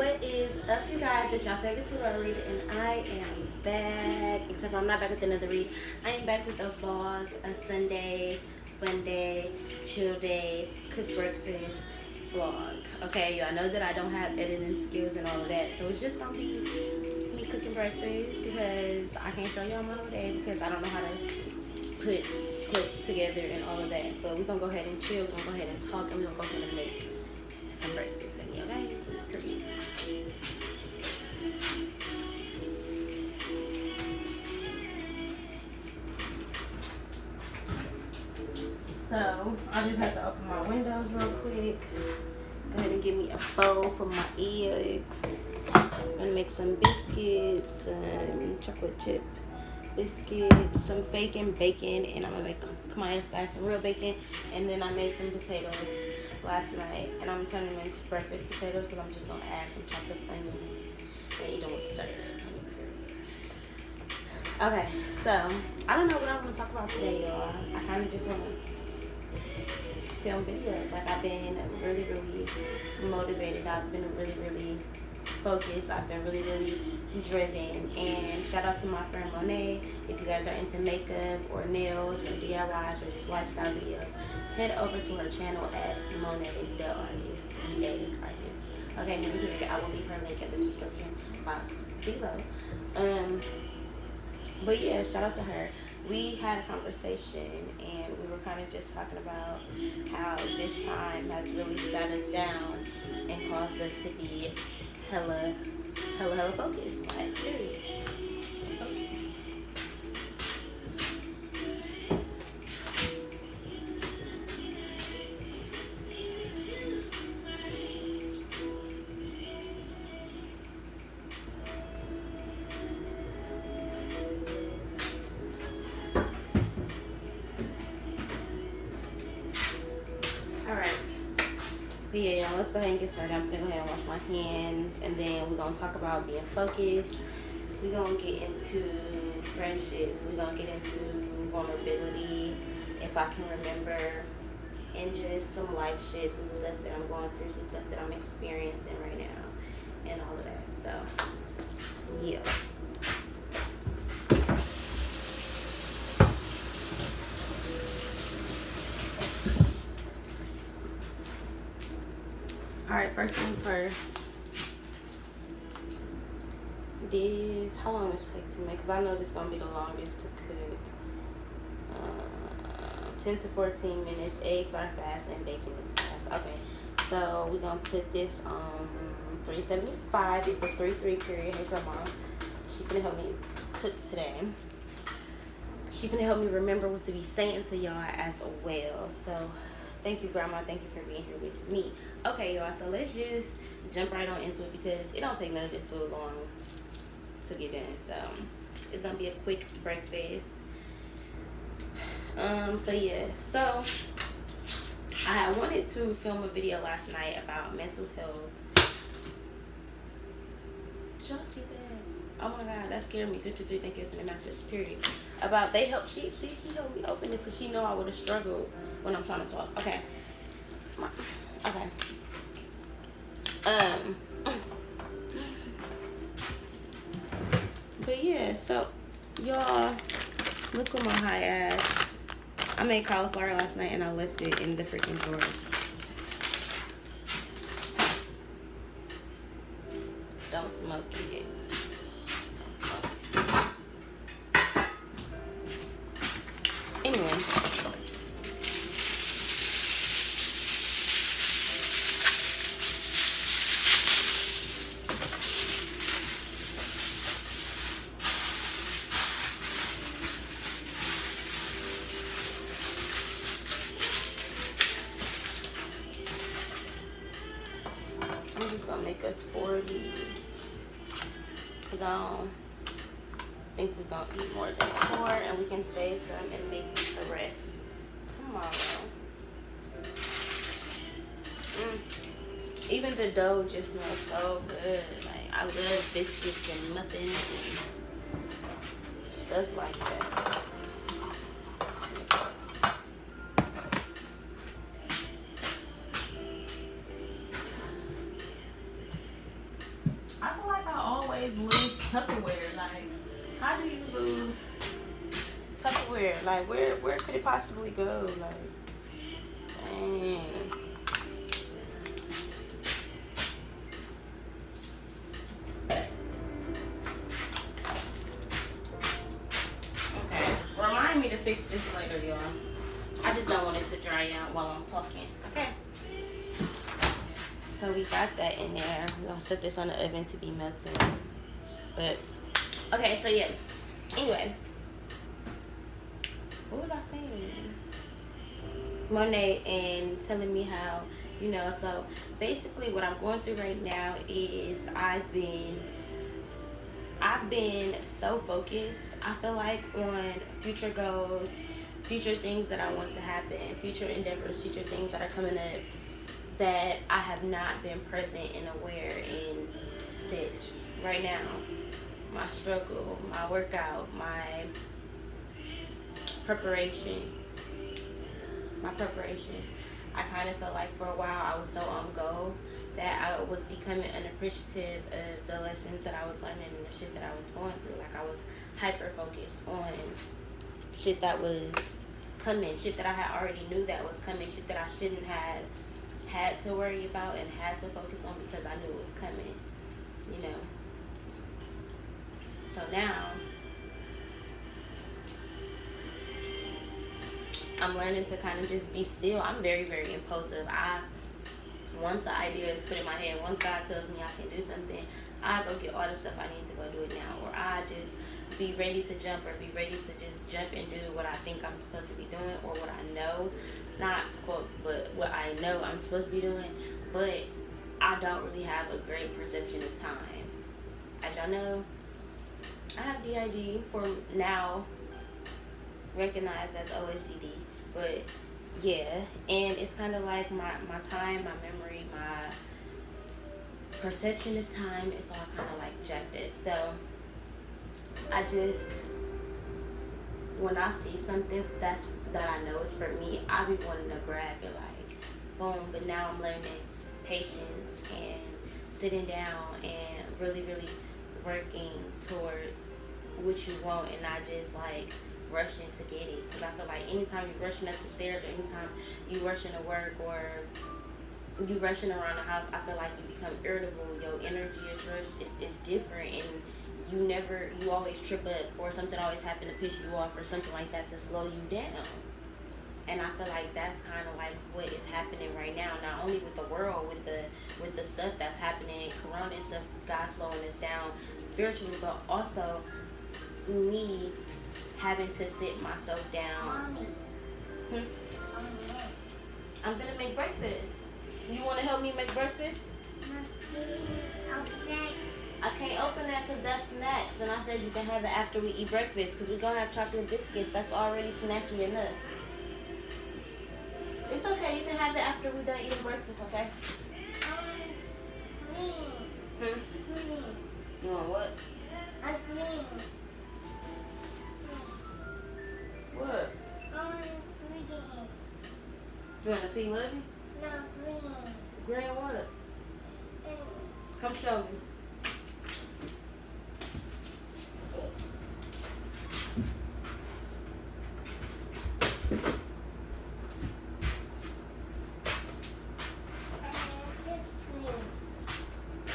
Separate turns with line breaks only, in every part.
What is up, you guys? It's your favorite tutorial reader, and I am back. Except for I'm not back with another read. I am back with a vlog, a Sunday, fun day, chill day, cook breakfast vlog. Okay, y'all know that I don't have editing skills and all of that, so it's just gonna be me cooking breakfast because I can't show y'all my whole day because I don't know how to put clips together and all of that. But we're gonna go ahead and chill. We're gonna go ahead and talk, and we're gonna go ahead and make some breakfast. Okay? Period. So I just have to open my windows real quick. Go ahead and give me a bowl for my eggs. I'm gonna make some biscuits, some chocolate chip biscuits, some fake and bacon, and I'm gonna make Kamaya's guys some real bacon. And then I made some potatoes last night, and I'm turning them into breakfast potatoes because I'm just gonna add some chopped up onions and eat them with syrup. Okay, so I don't know what I want to talk about today, y'all. I kind of just want to film videos. Like, I've been really motivated. I've been really focused. I've been really driven. And shout out to my friend Monet. If you guys are into makeup or nails or DIYs or just lifestyle videos, head over to her channel at Monet the Artist, EA Artist. Okay, I will leave her link in the description box below. But yeah, shout out to her. We had a conversation and we were kind of just talking about how this time has really sat us down and caused us to be hella focused. Like, period. But yeah, y'all, let's go ahead and get started. I'm gonna go ahead and wash my hands, and then we're gonna talk about being focused. We're gonna get into friendships. We're gonna get into vulnerability, if I can remember, and just some life shit, some stuff that I'm going through, some stuff that I'm experiencing right now, and all of that. So, yeah. Alright, first things first. How long does this take to make? Because I know this is going to be the longest to cook. 10 to 14 minutes. Eggs are fast and bacon is fast. Okay, so we're going to put this on 375 equal 33 period. Here's my mom. She's going to help me cook today. She's going to help me remember what to be saying to y'all as well. So, thank you, Grandma. Thank you for being here with me. Okay, y'all. So let's just jump right on into it because it don't take none of this too long to get done. So it's gonna be a quick breakfast. So yeah. So I wanted to film a video last night about mental health. Did y'all see that? Oh my God, that scared me. 323 think it's an mattress. Period. About they helped. She helped me open this because she know I would have struggled when I'm trying to talk. Okay. Okay. But yeah, so y'all, look at my high ass. I made cauliflower last night and I left it in the freaking drawer. Don't smoke, kids. Don't smoke. Anyway. I'm just gonna make us 4 of these because I don't think we're gonna eat more than 4, and we can save some and make the rest tomorrow. Even the dough just smells so good. Like, I love biscuits and muffins and stuff like that. always lose Tupperware. Like, how do you lose Tupperware? Like, where could it possibly go? Like, dang. Okay, remind me to fix this later, y'all. I just don't want it to dry out while I'm talking. Okay. So we got that in there. We're gonna set this on the oven to be melting. But okay, so yeah. Anyway, what was I saying? Monet and telling me how, you know, so basically what I'm going through right now is I've been so focused, I feel like, on future goals, future things that I want to happen, future endeavors, future things that are coming up, that I have not been present and aware in this right now. My struggle, my workout, my preparation. I kind of felt like for a while I was so on go that I was becoming unappreciative of the lessons that I was learning and the shit that I was going through. Like, I was hyper focused on shit that was coming, shit that I had already knew that was coming, shit that I shouldn't have had to worry about and had to focus on because I knew it was coming, you know. So now I'm learning to kind of just be still. I'm very, very impulsive. Once the idea is put in my head, once God tells me I can do something, I go get all the stuff I need to go do it now. Or I just be ready to jump, or be ready to just jump and do what I think I'm supposed to be doing, or what I know, not quote, but what I know I'm supposed to be doing. But I don't really have a great perception of time. As y'all know, I have DID, for now recognized as OSDD. But yeah, and it's kind of like my time, my memory, my perception of time is all kind of like jacked up. So I just, when I see something that I know is for me, I be wanting to grab it like boom. But now I'm learning patience and sitting down and really, really working towards what you want, and not just like rushing to get it. Because I feel like anytime you're rushing up the stairs, or anytime you rushing to work, or you rushing around the house, I feel like you become irritable. Your energy is rushed. It's different, and you always trip up, or something always happen to piss you off, or something like that to slow you down. And I feel like that's kind of like what is happening right now. Not only with the world, with the stuff that's happening, Corona and stuff, God slowing us down spiritually, but also me having to sit myself down. Mommy. I'm gonna make breakfast. You want to help me make breakfast? I can't open that because that's snacks, and I said you can have it after we eat breakfast, because we're gonna have chocolate biscuits. That's already snacky enough. It's okay, you can have it after we're done eating breakfast, okay? Green. You want what? A green. What? Green. You want to feed Lovey? No, green. Green what? Come show me.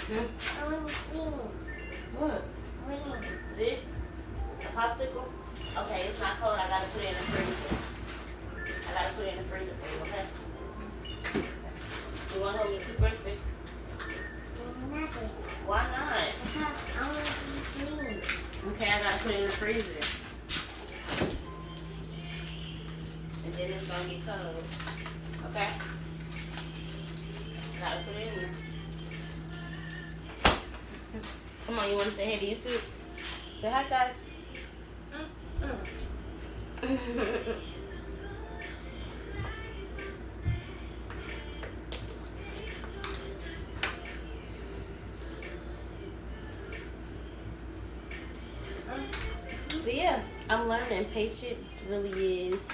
I want green. What? Green. This? A popsicle? Okay, it's not cold. I gotta put it in the freezer. I gotta put it in the freezer for you, okay? You wanna help me cook breakfast? Nothing. Why not? Because I want to be green. Okay, I gotta put it in the freezer. And then it's gonna get cold. Okay? I gotta put it in there. Come on, you want to say hey to YouTube? Say hi, guys. But yeah, I'm learning patience really is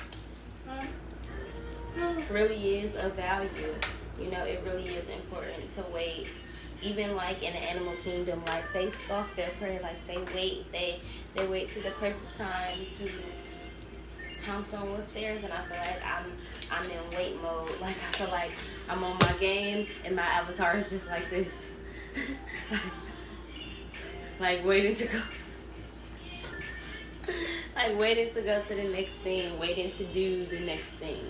a value. You know, it really is important to wait even like in the animal kingdom, like they stalk their prey, like they wait to the perfect time to pounce on what's theirs. And I feel like I'm in wait mode. Like I feel like I'm on my game and my avatar is just like this. Like waiting to go. Like waiting to go to the next thing, waiting to do the next thing.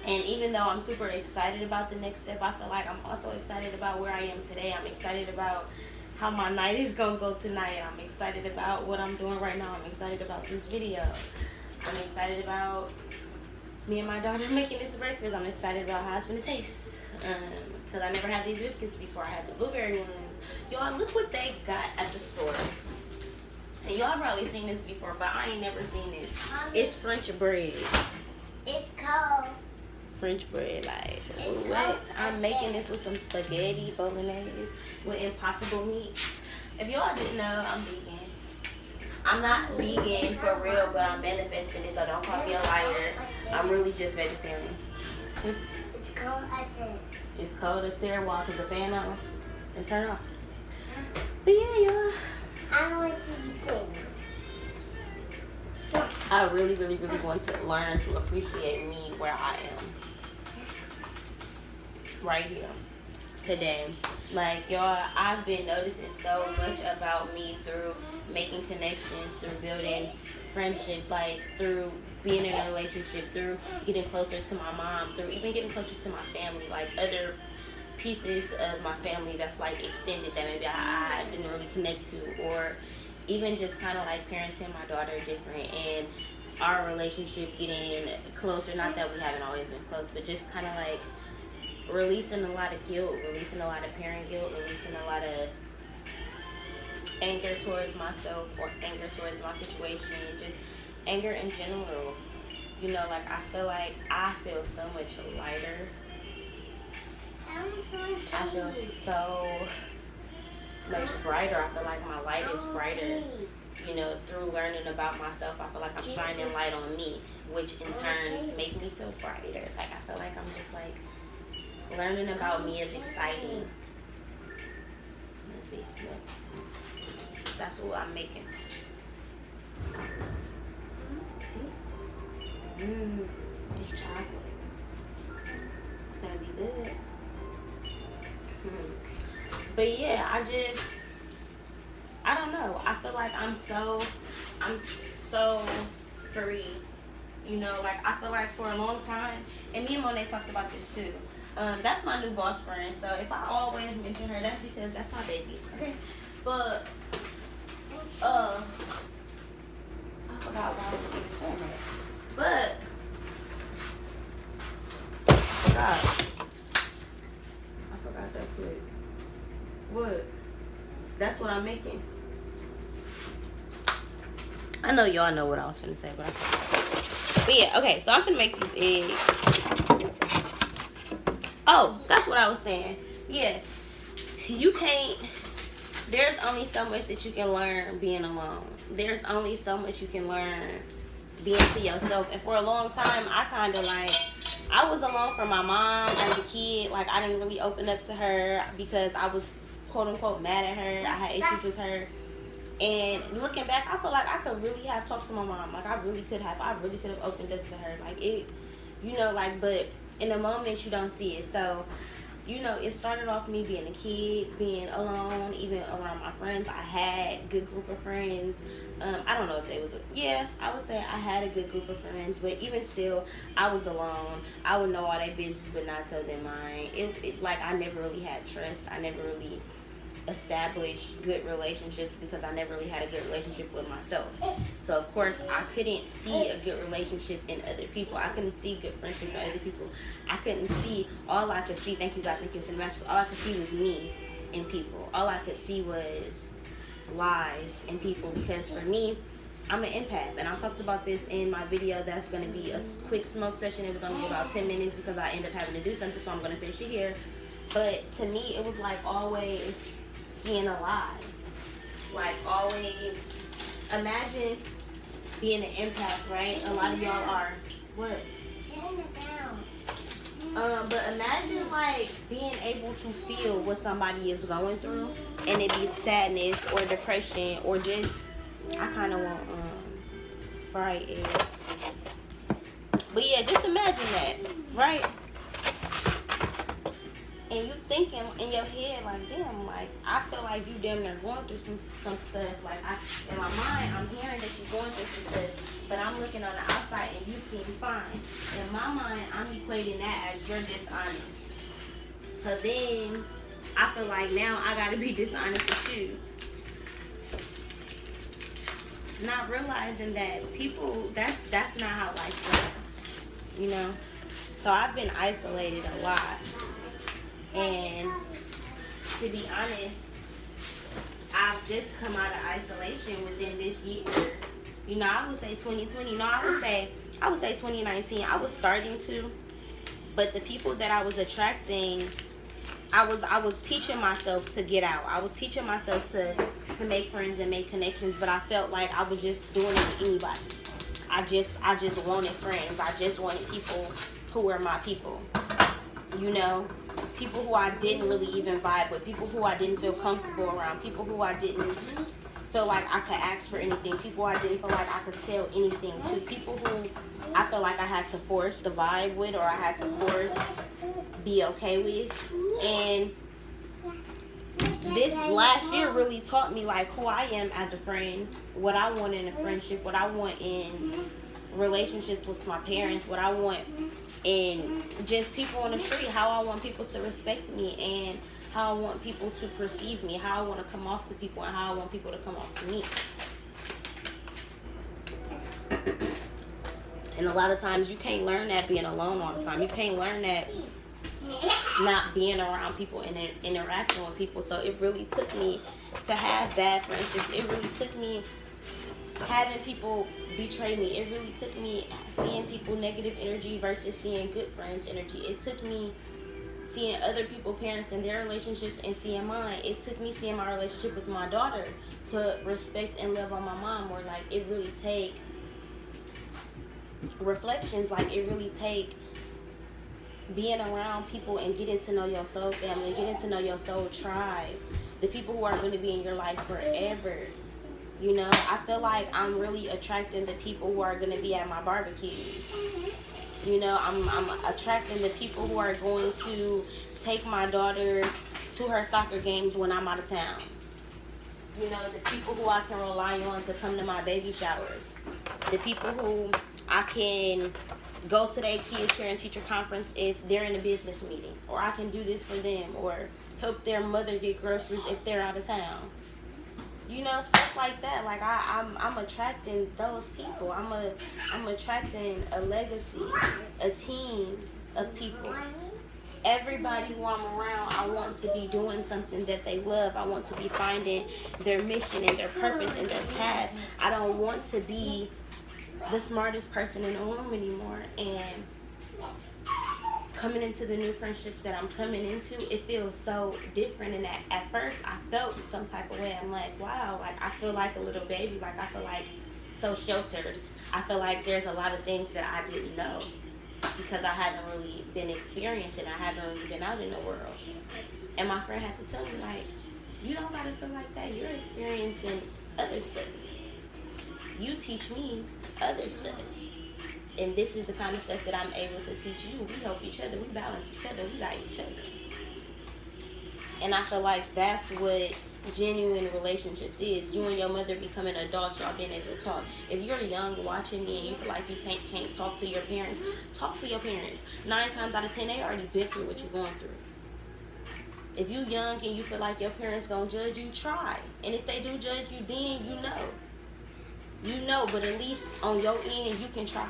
And even though I'm super excited about the next step, I feel like I'm also excited about where I am today. I'm excited about how my night is gonna go tonight. I'm excited about what I'm doing right now. I'm excited about this video. I'm excited about me and my daughter making this breakfast. I'm excited about how it's gonna taste. Because I never had these biscuits before. I had the blueberry ones. Y'all, look what they got at the store. And y'all probably seen this before, but I ain't never seen this. It's French bread.
It's cold.
French bread, like what? I'm making this with some spaghetti bolognese with impossible meat. If y'all didn't know, I'm vegan. I'm not vegan for real, but I'm manifesting it, so don't call me a liar. I'm really just vegetarian.
It's cold up there.
It's cold up there. Walk the fan on and turn it off. But yeah, y'all.
I want to see the
I really, really, really want to learn to appreciate me where I am. Right here. Today. Like, y'all, I've been noticing so much about me through making connections, through building friendships, like through being in a relationship, through getting closer to my mom, through even getting closer to my family, like other pieces of my family that's like extended that maybe I didn't really connect to, or even just kind of like parenting my daughter different and our relationship getting closer. Not that we haven't always been close, but just kind of like releasing a lot of guilt, releasing a lot of parent guilt, releasing a lot of anger towards myself or anger towards my situation, just anger in general. You know, like I feel so much lighter. I feel so much brighter. I feel like my light is brighter. You know, through learning about myself, I feel like I'm shining light on me, which in turn make me feel brighter. Like I feel like I'm just like learning about me is exciting. Let's see. Look. That's what I'm making. See? It's chocolate. It's gonna be good. But yeah, I don't know. I feel like I'm so free. You know, like I feel like for a long time, and me and Monet talked about this too. That's my new boss friend. So if I always mention her, that's because that's my baby. Okay. But I forgot why I was even saying that. But I forgot that quick. What? That's what I'm making. I know y'all know what I was finna say, but I forgot. But yeah, okay, so I'm finna make these eggs. Oh, that's what I was saying. Yeah. You can't, there's only so much that you can learn being alone. There's only so much you can learn being to yourself. And for a long time, I kind of like, I was alone from my mom as a kid. Like, I didn't really open up to her because I was, quote unquote, mad at her. I had issues with her. And looking back, I feel like I could really have talked to my mom. Like, I really could have opened up to her. Like, it, you know, like, but in the moment, you don't see it. So, you know, it started off me being a kid, being alone, even around my friends. I had a good group of friends. I don't know if they was, I would say I had a good group of friends, but even still, I was alone. I would know all their business, but not tell them mine. It like, I never really had trust. I never really established good relationships because I never really had a good relationship with myself. So of course I couldn't see a good relationship in other people. I couldn't see good friendship in other people. I couldn't see, all I could see, thank you God, thank you Cinematic, all I could see was me in people. All I could see was lies in people, because for me, I'm an empath, and I talked about this in my video that's going to be a quick smoke session. It was only about 10 minutes because I ended up having to do something, so I'm going to finish it here. But to me, it was like always seeing a lie. Like always, imagine being an empath, right? A lot of y'all are. What?
Turn it down.
But imagine like being able to feel what somebody is going through, and it be sadness or depression or just I kind of want fried eggs. But yeah, just imagine that, right? And you thinking in your head like, damn, like I feel like you damn near going through some stuff. Like in my mind, I'm hearing that you're going through some stuff, but I'm looking on the outside and you seem fine. In my mind, I'm equating that as you're dishonest. So then I feel like now I gotta be dishonest with you. Not realizing that people, that's not how life works, you know. So I've been isolated a lot. And to be honest, I've just come out of isolation within this year. You know, I would say 2020. No, I would say 2019. I was starting to, but the people that I was attracting, I was teaching myself to get out. I was teaching myself to make friends and make connections, but I felt like I was just doing it with anybody. I just wanted friends. I just wanted people who were my people. You know, people who I didn't really even vibe with, people who I didn't feel comfortable around, people who I didn't feel like I could ask for anything, people I didn't feel like I could tell anything to, people who I felt like I had to force the vibe with, or I had to force be okay with. And this last year really taught me like who I am as a friend, what I want in a friendship, what I want in relationships with my parents, what I want in just people on the street, how I want people to respect me, and how I want people to perceive me, how I want to come off to people, and how I want people to come off to me. And a lot of times you can't learn that being alone all the time. You can't learn that not being around people and interacting with people. So it really took me to have bad friendships. It really took me having people betray me. It really took me seeing people negative energy versus seeing good friends energy. It took me seeing other people, parents, and their relationships and seeing mine. It took me seeing my relationship with my daughter to respect and love on my mom, where like it really take reflections, like it really take being around people and getting to know your soul family, getting to know your soul tribe, the people who are going to be in your life forever. You know, I feel like I'm really attracting the people who are going to be at my barbecues. You know, I'm attracting the people who are going to take my daughter to her soccer games when I'm out of town. You know, the people who I can rely on to come to my baby showers. The people who I can go to their kids' parent-teacher conference if they're in a business meeting. Or I can do this for them. Or help their mother get groceries if they're out of town. You know, stuff like that. Like I'm attracting those people. I'm attracting a legacy, a team of people. Everybody who I'm around, I want to be doing something that they love. I want to be finding their mission and their purpose and their path. I don't want to be the smartest person in the room anymore. And coming into the new friendships that I'm coming into, it feels so different. And at first I felt some type of way. I'm like, wow, like I feel like a little baby. Like I feel like so sheltered. I feel like there's a lot of things that I didn't know because I haven't really been experiencing. I haven't really been out in the world. And my friend had to tell me, like, you don't gotta feel like that. You're experiencing other stuff. You teach me other stuff. And this is the kind of stuff that I'm able to teach you. We help each other. We balance each other. We got each other. And I feel like that's what genuine relationships is. You and your mother becoming adults, y'all being able to talk. If you're young watching me and you feel like you can't talk to your parents, talk to your parents. 9 times out of 10, they already been through what you're going through. If you young and you feel like your parents gonna judge you, try. And if they do judge you, then you know. You know, but at least on your end, you can try.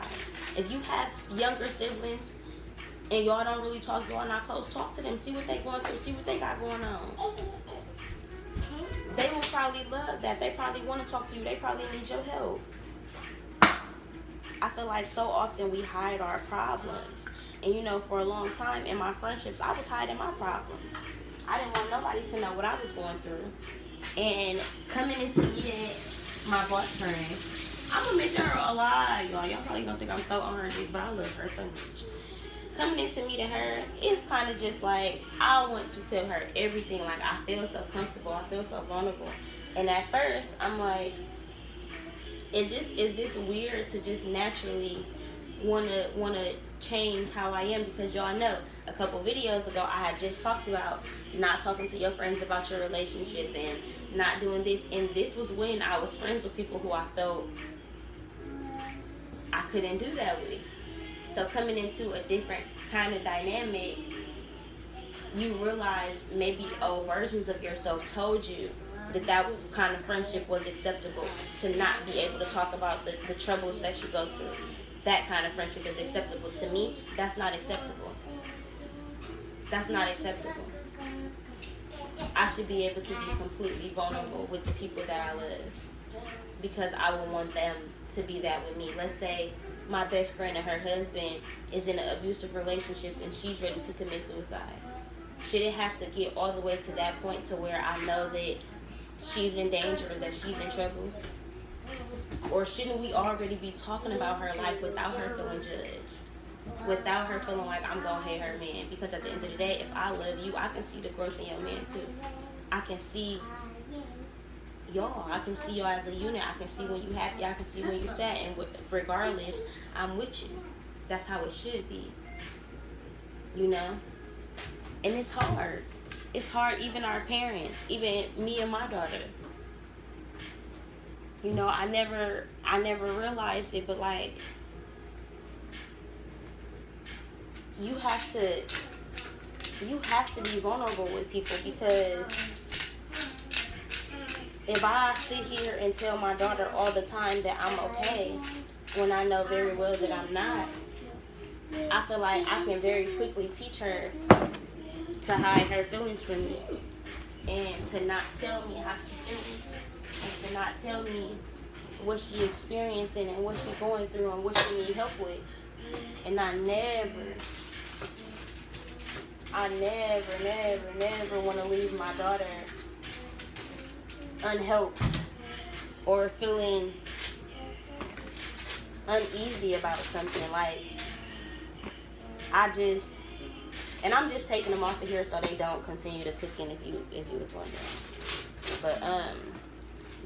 If you have younger siblings and y'all don't really talk, y'all not close, talk to them. See what they going through. See what they got going on. They will probably love that. They probably want to talk to you. They probably need your help. I feel like so often we hide our problems. And you know, for a long time in my friendships, I was hiding my problems. I didn't want nobody to know what I was going through. And coming into the year, my boss friend, I'm gonna mention her a lot, y'all. Y'all probably don't think I'm so orange, but I love her so much. coming into meeting her, it's kind of just like I want to tell her everything. Like, I feel so comfortable, I feel so vulnerable. And at first, I'm like, is this weird to just naturally wanna change how I am? Because y'all know a couple videos ago I had just talked about not talking to your friends about your relationship and not doing this, and this was when I was friends with people who I felt I couldn't do that with. So coming into a different kind of dynamic, you realize maybe old versions of yourself told you that kind of friendship was acceptable, to not be able to talk about the troubles that you go through. That kind of friendship is acceptable. To me, that's not acceptable. That's not acceptable. I should be able to be completely vulnerable with the people that I love, because I would want them to be that with me. Let's say my best friend and her husband is in an abusive relationship and she's ready to commit suicide. Should it have to get all the way to that point to where I know that she's in danger, that she's in trouble? Or shouldn't we already be talking about her life without her feeling judged? Without her feeling like I'm gonna hate her man? Because at the end of the day, if I love you, I can see the growth in your man too. I can see y'all. I can see y'all as a unit. I can see when you happy. I can see when you sad. And regardless, I'm with you. That's how it should be. You know? And it's hard. It's hard, even our parents, even me and my daughter. You know, I never realized it, but like, you have to be vulnerable with people, because if I sit here and tell my daughter all the time that I'm okay when I know very well that I'm not, I feel like I can very quickly teach her to hide her feelings from me and to not tell me how she's feeling and to not tell me what she's experiencing and what she's going through and what she needs help with. And I never want to leave my daughter unhelped or feeling uneasy about something. Like, and I'm just taking them off of here so they don't continue to cook in, if you was wondering. But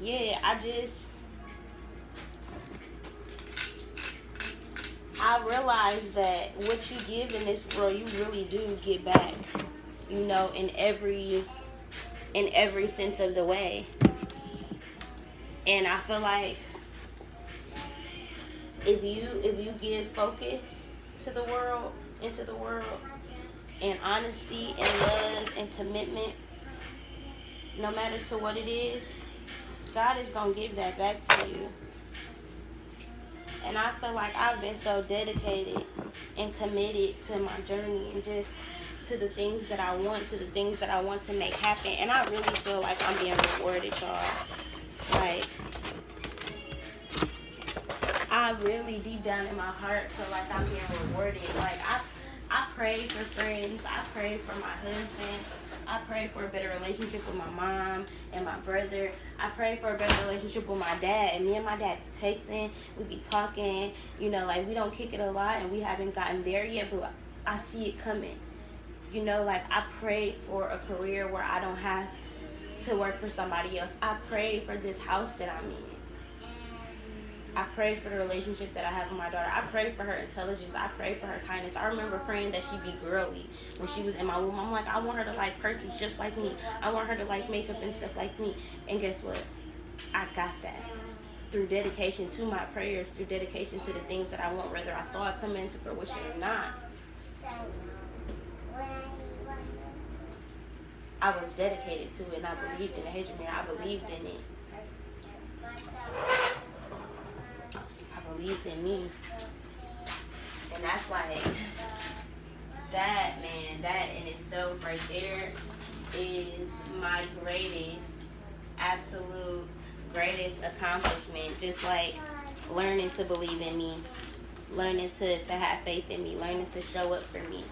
yeah, I realized that what you give in this world, you really do get back, you know, in every sense of the way. And I feel like if you give focus to the world, into the world, and honesty and love and commitment, no matter to what it is, God is going to give that back to you. And I feel like I've been so dedicated and committed to my journey and just to the things that I want, to the things that I want to make happen. And I really feel like I'm being rewarded, y'all. Like, I really, deep down in my heart, feel like I'm being rewarded. Like, I prayed for friends. I prayed for my husband. I prayed for a better relationship with my mom and my brother. I prayed for a better relationship with my dad. And me and my dad be texting. We be talking. You know, like, we don't kick it a lot. And we haven't gotten there yet. But I see it coming. You know, like, I prayed for a career where I don't have to work for somebody else. I prayed for this house that I'm in. I prayed for the relationship that I have with my daughter. I prayed for her intelligence. I prayed for her kindness. I remember praying that she be girly when she was in my womb. I'm like, I want her to like purses just like me. I want her to like makeup and stuff like me. And guess what? I got that through dedication to my prayers, through dedication to the things that I want, whether I saw it come into fruition or not. I was dedicated to it, and I believed in the hegemony. I believed in it. I believed in me. And that's like, that, man, that in itself right there is my absolute greatest accomplishment. Just like learning to believe in me, learning to have faith in me, learning to show up for me.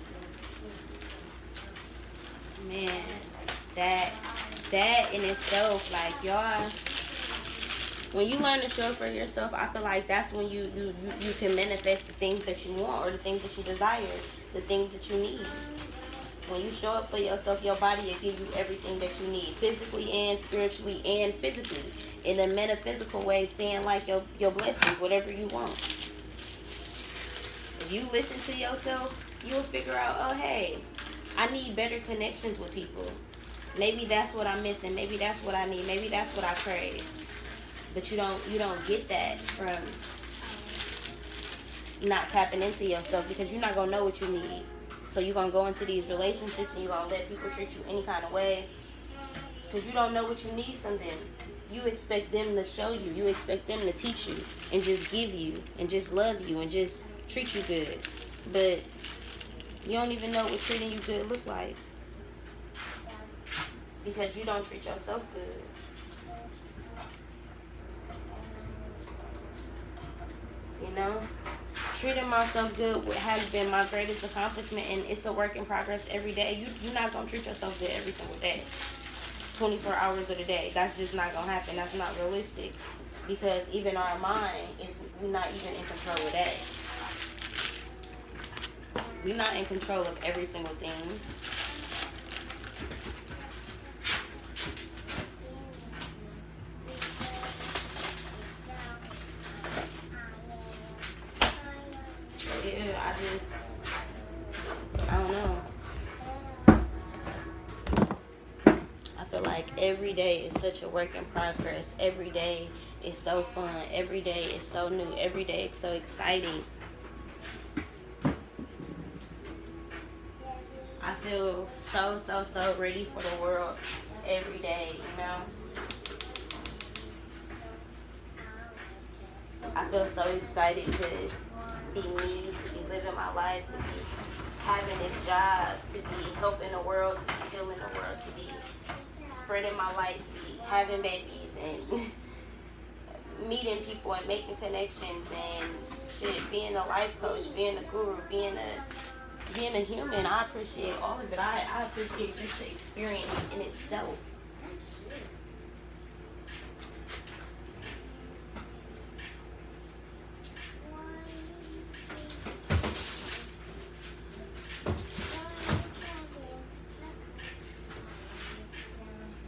Man, that in itself, like, y'all, When you learn to show up for yourself, I feel like that's when you can manifest the things that you want or the things that you desire, the things that you need. When you show up for yourself, your body will give you everything that you need, physically and spiritually and physically. In a metaphysical way, saying like your blessings, whatever you want. If you listen to yourself, you'll figure out, oh hey, I need better connections with people. Maybe that's what I'm missing. Maybe that's what I need. Maybe that's what I crave. But you don't get that from not tapping into yourself, because you're not gonna know what you need. So you're gonna go into these relationships and you're gonna let people treat you any kind of way because you don't know what you need from them. You expect them to show you. You expect them to teach you and just give you and just love you and just treat you good. But you don't even know what treating you good look like because you don't treat yourself good. You know? Treating myself good has been my greatest accomplishment, and it's a work in progress every day. You're not going to treat yourself good every single day, 24 hours of the day. That's just not going to happen. That's not realistic, because even our mind, we're not even in control of that. We're not in control of every single thing. Yeah, I don't know. I feel like every day is such a work in progress. Every day is so fun. Every day is so new. Every day is so exciting. I feel so ready for the world every day, you know? I feel so excited to be me, to be living my life, to be having this job, to be helping the world, to be healing the world, to be spreading my light, to be having babies and meeting people and making connections and shit, being a life coach, being a guru, being a human. I appreciate all of it. I appreciate just the experience in itself.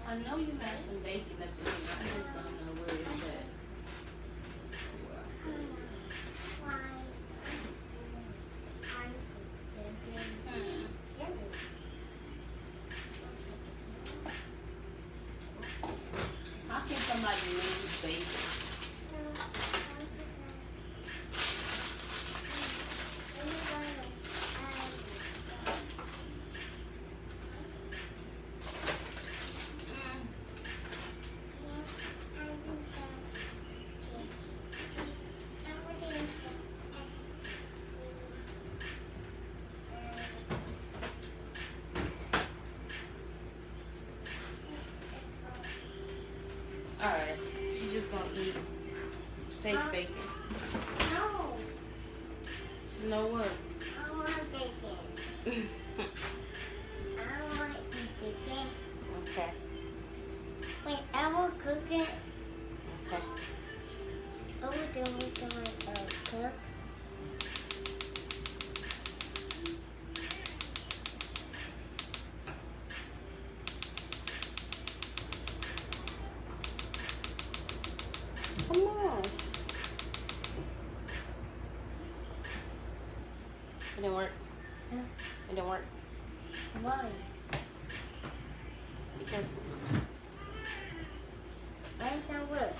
I know you have some bacon up in here. I just don't know where it's at. How can somebody lose bacon? Alright, she's just gonna eat fake bacon.
No.
You know what?
I want bacon. I want to eat bacon.
Okay.
Wait, I will cook it.
Okay.
I will do it cook.
Come on. It didn't work.
Huh?
It didn't work.
Why?
Be careful.
Why does that work?